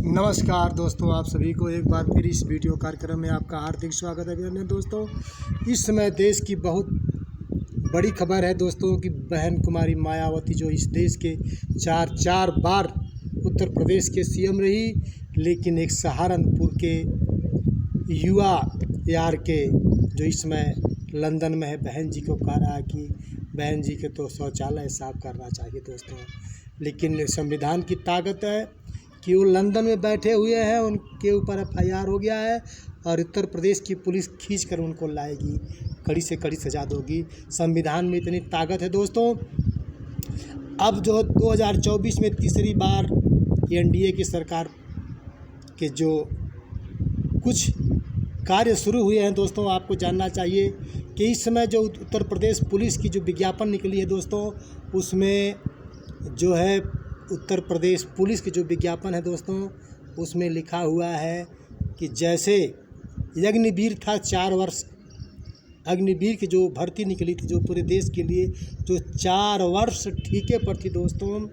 नमस्कार दोस्तों, आप सभी को एक बार फिर इस वीडियो कार्यक्रम में आपका हार्दिक स्वागत है। अभिनंदन दोस्तों, इस समय देश की बहुत बड़ी खबर है दोस्तों कि बहन कुमारी मायावती जो इस देश के चार बार उत्तर प्रदेश के सीएम रही, लेकिन एक सहारनपुर के युवा यार के जो इस समय लंदन में है, बहन जी को कह रहा है कि बहन जी के तो शौचालय साफ करना चाहिए दोस्तों। लेकिन संविधान की ताकत है कि वो लंदन में बैठे हुए हैं, उनके ऊपर FIR हो गया है और उत्तर प्रदेश की पुलिस खींच कर उनको लाएगी, कड़ी से कड़ी सजा दोगी। संविधान में इतनी ताकत है दोस्तों। अब जो 2024 में तीसरी बार NDA की सरकार के जो कुछ कार्य शुरू हुए हैं दोस्तों, आपको जानना चाहिए कि इस समय जो उत्तर प्रदेश पुलिस की जो विज्ञापन निकली है दोस्तों, उसमें जो है उत्तर प्रदेश पुलिस की जो विज्ञापन है दोस्तों, उसमें लिखा हुआ है कि जैसे अग्निवीर था 4 वर्ष, अग्निवीर की जो भर्ती निकली थी जो पूरे देश के लिए, जो 4 वर्ष ठीके पर थी दोस्तों,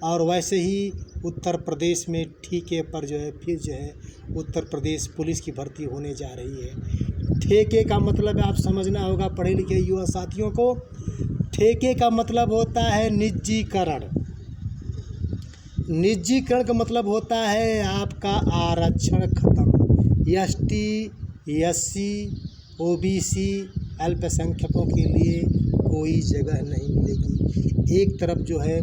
और वैसे ही उत्तर प्रदेश में ठीके पर जो है फिर जो है उत्तर प्रदेश पुलिस की भर्ती होने जा रही है। ठेके का मतलब आप समझना होगा पढ़े लिखे युवा साथियों को। ठेके का मतलब होता है निजीकरण। निजीकरण का मतलब होता है आपका आरक्षण खत्म। ST SC OBC अल्पसंख्यकों के लिए कोई जगह नहीं मिलेगी। एक तरफ जो है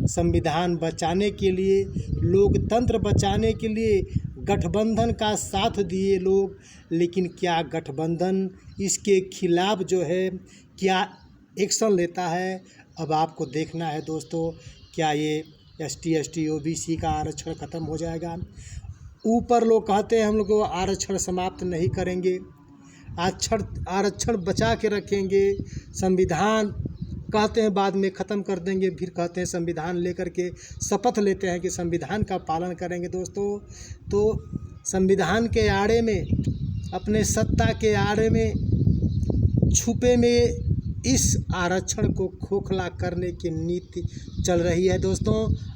संविधान बचाने के लिए, लोकतंत्र बचाने के लिए गठबंधन का साथ दिए लोग, लेकिन क्या गठबंधन इसके खिलाफ जो है क्या एक्शन लेता है, अब आपको देखना है दोस्तों। क्या ये ST ST OBC का आरक्षण ख़त्म हो जाएगा? ऊपर लोग कहते हैं हम लोग को आरक्षण समाप्त नहीं करेंगे, आरक्षण बचा के रखेंगे, संविधान कहते हैं बाद में ख़त्म कर देंगे, फिर कहते हैं संविधान लेकर के शपथ लेते हैं कि संविधान का पालन करेंगे दोस्तों। तो संविधान के आड़े में, अपने सत्ता के आड़े में, छुपे में इस आरक्षण को खोखला करने की नीति चल रही है दोस्तों।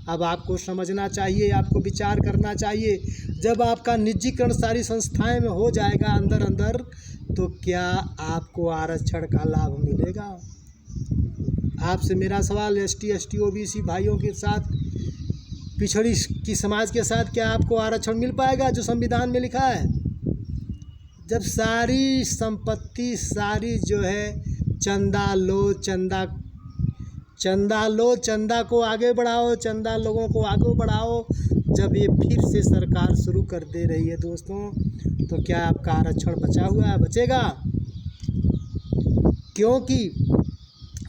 अब आपको समझना चाहिए, आपको विचार करना चाहिए। जब आपका निजीकरण सारी संस्थाएं में हो जाएगा अंदर अंदर, तो क्या आपको आरक्षण का लाभ मिलेगा? आपसे मेरा सवाल, ST ST OBC भाइयों के साथ, पिछड़ी की समाज के साथ क्या आपको आरक्षण मिल पाएगा जो संविधान में लिखा है? जब सारी संपत्ति, सारी जो है चंदा लो, चंदा को आगे बढ़ाओ, चंदा लोगों को आगे बढ़ाओ, जब ये फिर से सरकार शुरू कर दे रही है दोस्तों, तो क्या आपका आरक्षण बचा हुआ है? बचेगा? क्योंकि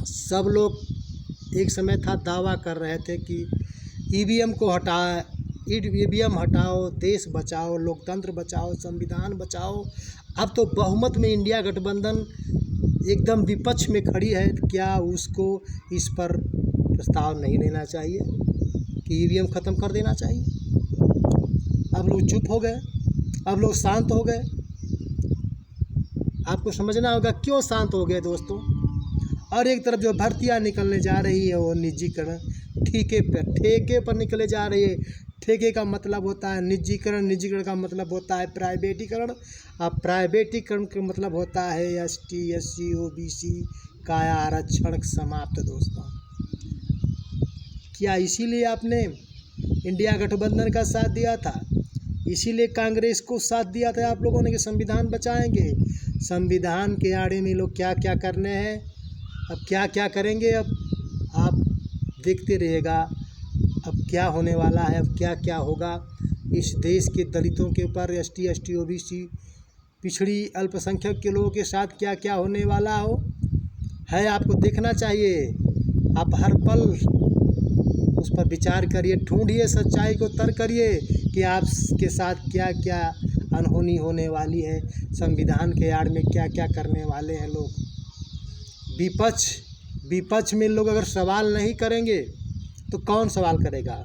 सब लोग एक समय था दावा कर रहे थे कि EVM हटाओ, देश बचाओ, लोकतंत्र बचाओ, संविधान बचाओ। अब तो बहुमत में इंडिया गठबंधन एकदम विपक्ष में खड़ी है, क्या उसको इस पर प्रस्ताव नहीं लेना चाहिए कि EVM ख़त्म कर देना चाहिए? अब लोग चुप हो गए, अब लोग शांत हो गए। आपको समझना होगा क्यों शांत हो गए दोस्तों। और एक तरफ जो भर्तियां निकलने जा रही है वो निजीकरण, ठेके पर निकले जा रही है। ठेके का मतलब होता है निजीकरण, निजीकरण का मतलब होता है प्राइवेटीकरण, और प्राइवेटीकरण का मतलब होता है ST SC OBC का आरक्षण समाप्त दोस्तों। क्या इसीलिए आपने इंडिया गठबंधन का साथ दिया था? इसीलिए कांग्रेस को साथ दिया था आप लोगों ने कि संविधान बचाएंगे? संविधान के आड़े में लोग क्या क्या करने हैं, अब क्या क्या करेंगे, अब आप देखते रहिएगा अब क्या होने वाला है, अब क्या क्या होगा इस देश के दलितों के ऊपर, ST ST OBC पिछड़ी अल्पसंख्यक के लोगों के साथ क्या क्या होने वाला है, आपको देखना चाहिए। आप हर पल उस पर विचार करिए, ढूंढिए, सच्चाई को तर्क करिए कि आपके साथ क्या क्या अनहोनी होने वाली है, संविधान के आड़ में क्या क्या करने वाले हैं लोग। विपक्ष में लोग अगर सवाल नहीं करेंगे तो कौन सवाल करेगा?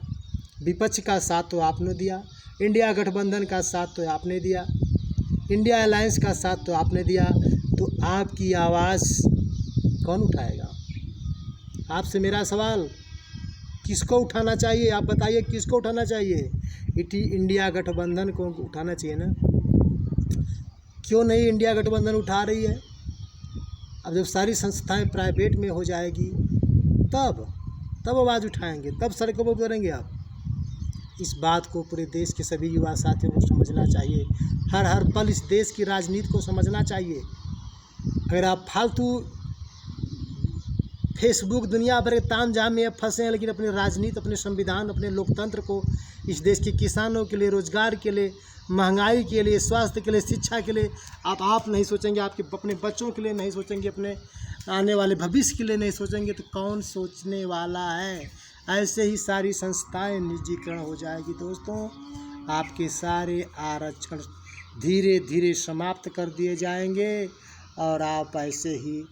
विपक्ष का साथ तो आपने दिया, इंडिया गठबंधन का साथ तो आपने दिया, इंडिया अलायंस का साथ तो आपने दिया, तो आपकी आवाज़ कौन उठाएगा? आपसे मेरा सवाल, किसको उठाना चाहिए? आप बताइए किसको उठाना चाहिए? इंडिया गठबंधन को उठाना चाहिए ना। क्यों नहीं इंडिया गठबंधन उठा रही है? अब जब सारी संस्थाएं प्राइवेट में हो जाएगी तब आवाज़ उठाएंगे, तब सड़कों पर उतरेंगे आप। इस बात को पूरे देश के सभी युवा साथियों को समझना चाहिए। हर पल इस देश की राजनीति को समझना चाहिए। अगर आप फालतू फेसबुक दुनिया भर के तामझाम में फंसे हैं, लेकिन अपनी राजनीति, अपने संविधान, अपने लोकतंत्र को, इस देश के किसानों के लिए, रोजगार के लिए, महंगाई के लिए, स्वास्थ्य के लिए, शिक्षा के लिए आप नहीं सोचेंगे, आपके अपने बच्चों के लिए नहीं सोचेंगे, अपने आने वाले भविष्य के लिए नहीं सोचेंगे, तो कौन सोचने वाला है? ऐसे ही सारी संस्थाएं निजीकरण हो जाएगी दोस्तों। आपके सारे आरक्षण धीरे धीरे समाप्त कर दिए जाएंगे और आप ऐसे ही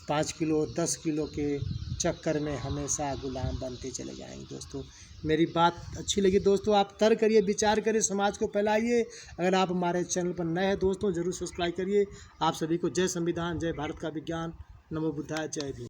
5 किलो 10 किलो के चक्कर में हमेशा गुलाम बनते चले जाएंगे। दोस्तों मेरी बात अच्छी लगी दोस्तों, आप तर्क करिए, विचार करिए, समाज को फैलाइए। अगर आप हमारे चैनल पर नए हैं दोस्तों, ज़रूर सब्सक्राइब करिए। आप सभी को जय संविधान, जय भारत का विज्ञान, नमो बुद्धाय, जय भीम।